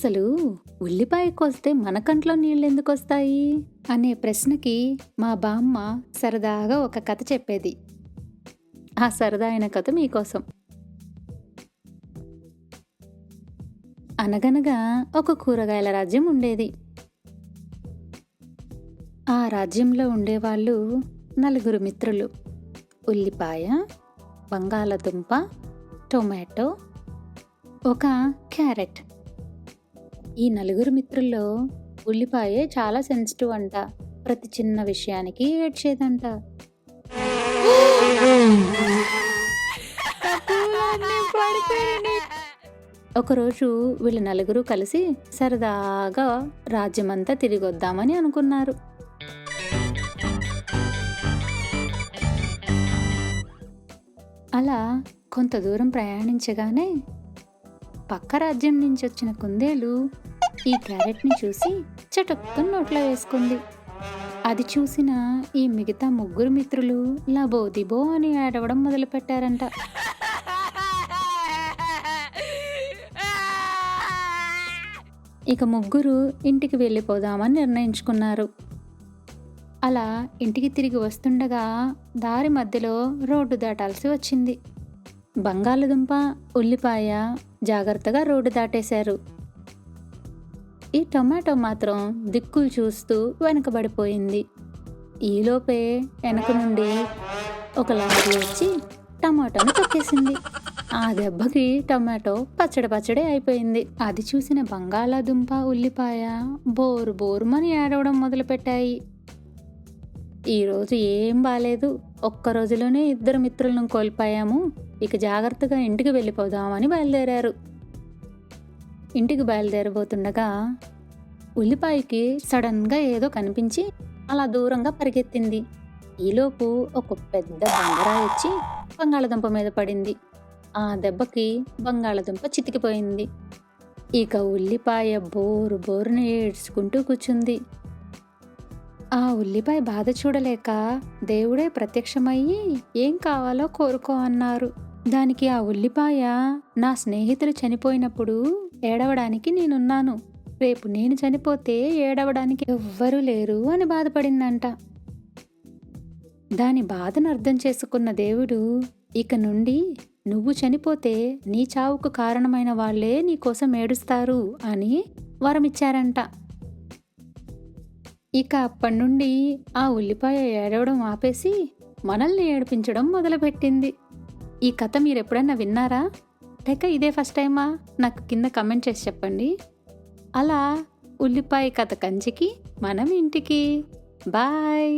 అసలు ఉల్లిపాయ కోస్తే మన కంట్లో నీళ్ళెందుకొస్తాయి అనే ప్రశ్నకి మా బామ్మ సరదాగా ఒక కథ చెప్పేది. ఆ సరదా అయిన కథ మీకోసం. అనగనగా ఒక కూరగాయల రాజ్యం ఉండేది. ఆ రాజ్యంలో ఉండేవాళ్ళు నలుగురు మిత్రులు. ఉల్లిపాయ, బంగాళదుంప, టొమాటో, ఒక క్యారెట్. ఈ నలుగురు మిత్రుల్లో ఉల్లిపాయే చాలా సెన్సిటివ్ అంట. ప్రతి చిన్న విషయానికి ఏడ్చేదంట. ఒకరోజు వీళ్ళు నలుగురు కలిసి సరదాగా రాజ్యమంతా తిరిగొద్దామని అనుకున్నారు. అలా కొంత దూరం ప్రయాణించగానే పక్క రాజ్యం నుంచి వచ్చిన కుందేలు ఈ క్యారెట్ని చూసి చటుక్కున నోట్లో వేసుకుంది. అది చూసిన ఈ మిగతా ముగ్గురు మిత్రులు లబోదిబో అని ఏడవడం మొదలుపెట్టారంట. ఇక ముగ్గురు ఇంటికి వెళ్ళిపోదామని నిర్ణయించుకున్నారు. అలా ఇంటికి తిరిగి వస్తుండగా దారి మధ్యలో రోడ్డు దాటాల్సి వచ్చింది. బంగాళదుంప, ఉల్లిపాయ జాగ్రత్తగా రోడ్డు దాటేశారు. ఈ టొమాటో మాత్రం దిక్కులు చూస్తూ వెనకబడిపోయింది. ఈలోపే వెనక నుండి ఒక లారీ వచ్చి టమాటోను తొక్కేసింది. ఆ దెబ్బకి టమాటో పచ్చడి అయిపోయింది. అది చూసిన బంగాళదుంప, ఉల్లిపాయ బోరు బోరుమని ఏడవడం మొదలుపెట్టాయి. ఈరోజు ఏం బాలేదు, ఒక్క రోజులోనే ఇద్దరు మిత్రులను కోల్పోయాము, ఇక జాగ్రత్తగా ఇంటికి వెళ్ళిపోదామని బయలుదేరారు. ఇంటికి బయలుదేరబోతుండగా ఉల్లిపాయకి సడన్గా ఏదో కనిపించి అలా దూరంగా పరిగెత్తింది. ఈలోపు ఒక పెద్ద బండరాయి వచ్చి బంగాళదుంప మీద పడింది. ఆ దెబ్బకి బంగాళదుంప చితికిపోయింది. ఇక ఉల్లిపాయ బోరు బోరుని ఏడ్చుకుంటూ కూర్చుంది. ఆ ఉల్లిపాయ బాధ చూడలేక దేవుడే ప్రత్యక్షమయ్యి ఏం కావాలో కోరుకో అన్నారు. దానికి ఆ ఉల్లిపాయ, నా స్నేహితులు చనిపోయినప్పుడు ఏడవడానికి నేనున్నాను, రేపు నేను చనిపోతే ఏడవడానికి ఎవ్వరూ లేరు అని బాధపడిందంట. దాని బాధను అర్థం చేసుకున్న దేవుడు, ఇక నుండి నువ్వు చనిపోతే నీ చావుకు కారణమైన వాళ్లే నీకోసం ఏడుస్తారు అని వరమిచ్చారంట. ఇక అప్పటి నుండి ఆ ఉల్లిపాయ ఏడవడం ఆపేసి మనల్ని ఏడిపించడం మొదలుపెట్టింది. ఈ కథ మీరెప్పుడన్నా విన్నారా? లేక ఇదే ఫస్ట్ టైమా? నాకు కింద కమెంట్ చేసి చెప్పండి. అలా ఉల్లిపాయ కథ కంచికి మనం ఇంటికి. బాయ్.